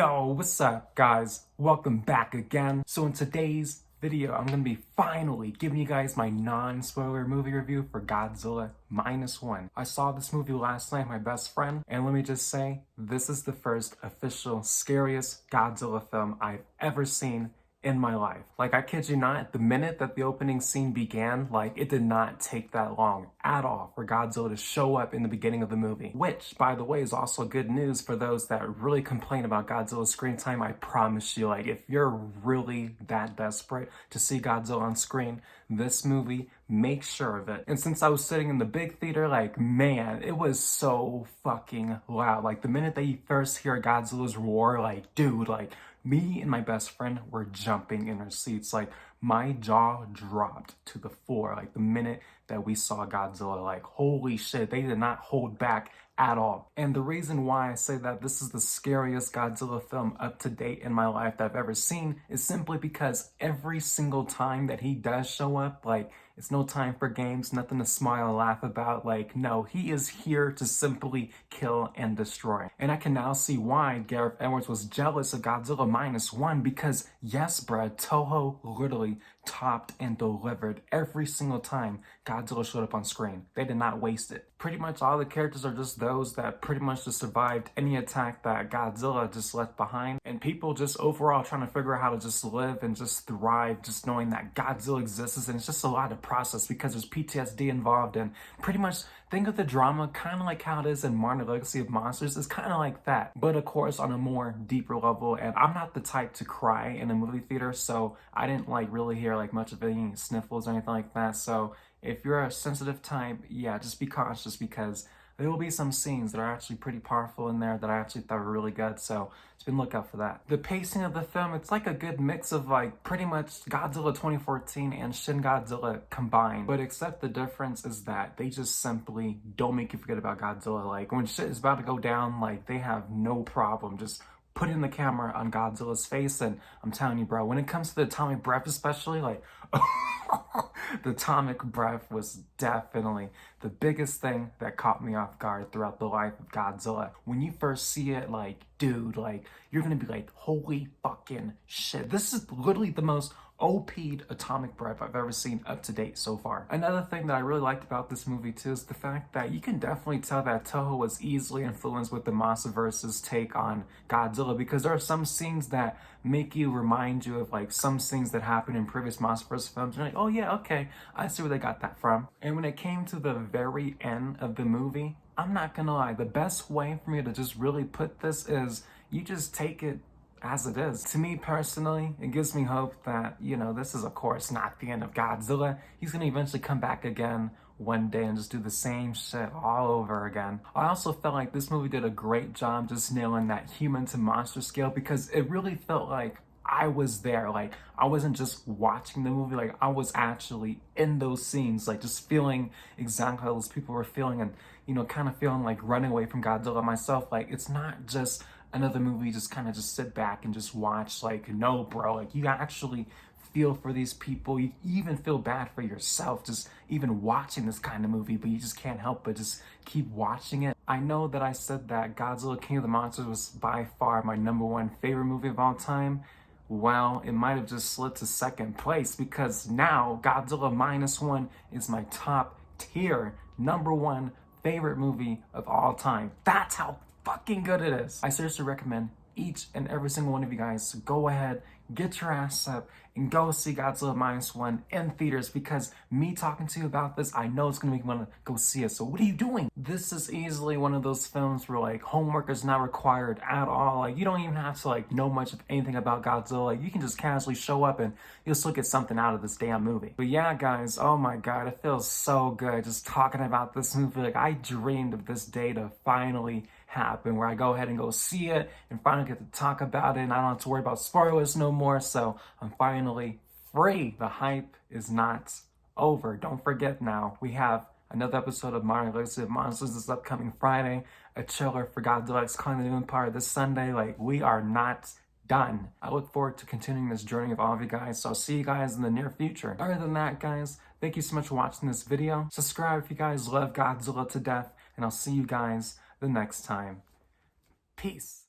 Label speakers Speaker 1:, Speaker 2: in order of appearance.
Speaker 1: Yo, what's up guys? Welcome back again. So in today's video, I'm going to be finally giving you guys my non-spoiler movie review for Godzilla Minus One. I saw this movie last night with my best friend, and let me just say, this is the first official scariest Godzilla film I've ever seen in my life. Like, I kid you not, the minute that the opening scene began, like, it did not take that long at all for Godzilla to show up in the beginning of the movie. Which, by the way, is also good news for those that really complain about Godzilla's screen time. I promise you, like, if you're really that desperate to see Godzilla on screen, this movie, make sure of it. And since I was sitting in the big theater, like, man, it was so fucking loud. Like, the minute that you first hear Godzilla's roar, like, dude, like, me and my best friend were jumping in our seats. Like, my jaw dropped to the floor. Like, the minute that we saw Godzilla, like, holy shit, they did not hold back at all. And the reason why I say that this is the scariest Godzilla film up to date in my life that I've ever seen is simply because every single time that he does show up, like, it's no time for games, nothing to smile and laugh about. Like, no, he is here to simply kill and destroy. And I can now see why Gareth Edwards was jealous of Godzilla Minus One, because yes, bruh, Toho literally topped and delivered every single time Godzilla showed up on screen. They did not waste it. Pretty much all the characters are just those that pretty much just survived any attack that Godzilla just left behind. And people just overall trying to figure out how to just live and just thrive, just knowing that Godzilla exists. And it's just a lot of process because there's PTSD involved. And pretty much think of the drama kind of like how it is in Martin Legacy of Monsters. It's kind of like that, but of course on a more deeper level. And I'm not the type to cry in a movie theater, so I didn't like really hear like much of any sniffles or anything like that. So if you're a sensitive type, yeah, just be cautious because there will be some scenes that are actually pretty powerful in there that I actually thought were really good, so just been look out for that. The pacing of the film, it's like a good mix of like pretty much Godzilla 2014 and Shin Godzilla combined. But except the difference is that they just simply don't make you forget about Godzilla. like when shit is about to go down, like they have no problem just putting the camera on Godzilla's face. And I'm telling you, bro, when it comes to the atomic breath especially, like the atomic breath was definitely the biggest thing that caught me off guard throughout the life of Godzilla. When you first see it, like, dude, like, you're gonna be like, holy fucking shit. This is literally the most OP'd atomic breath I've ever seen up to date so far. Another thing that I really liked about this movie too is the fact that you can definitely tell that Toho was easily influenced with the Monsterverse's take on Godzilla, because there are some scenes that make you remind you of like some scenes that happened in previous Monsterverse films. You're like, oh yeah, okay, I see where they got that from. And when it came to the very end of the movie, I'm not gonna lie, the best way for me to just really put this is you just take it as it is. To me personally, it gives me hope that, you know, this is of course not the end of Godzilla. He's gonna eventually come back again one day and just do the same shit all over again. I also felt like this movie did a great job just nailing that human to monster scale, because it really felt like I was there. Like, I wasn't just watching the movie, like I was actually in those scenes, like just feeling exactly how those people were feeling, and, you know, kind of feeling like running away from Godzilla myself. Like, it's not just another movie just kind of just sit back and just watch. Like, no, bro, like you actually feel for these people. You even feel bad for yourself just even watching this kind of movie, but you just can't help but just keep watching it. I know that I said that Godzilla King of the Monsters was by far my #1 favorite movie of all time. Well, it might have just slid to second place, because now Godzilla Minus One is my top tier #1 favorite movie of all time. That's how fucking good it is. I seriously recommend each and every single one of you guys to go ahead, get your ass up, and go see Godzilla Minus One in theaters, because me talking to you about this, I know it's gonna make you want to go see it. So what are you doing? This is easily one of those films where like homework is not required at all. Like, you don't even have to like know much of anything about Godzilla. Like, you can just casually show up and you'll still get something out of this damn movie. But yeah, guys, oh my god, it feels so good just talking about this movie. Like, I dreamed of this day to finally happen, where I go ahead and go see it and finally get to talk about it, and I don't have to worry about spoilers no more. So I'm finally free. The hype is not over. Don't forget, now we have another episode of Martin Legacy of Monsters this upcoming Friday, a trailer for Godzilla X Kong the New Empire this Sunday. Like, we are not done. I look forward to continuing this journey with all of you guys, so I'll see you guys in the near future. Other than that, guys, thank you so much for watching this video. Subscribe if you guys love Godzilla to death, and I'll see you guys the next time. Peace.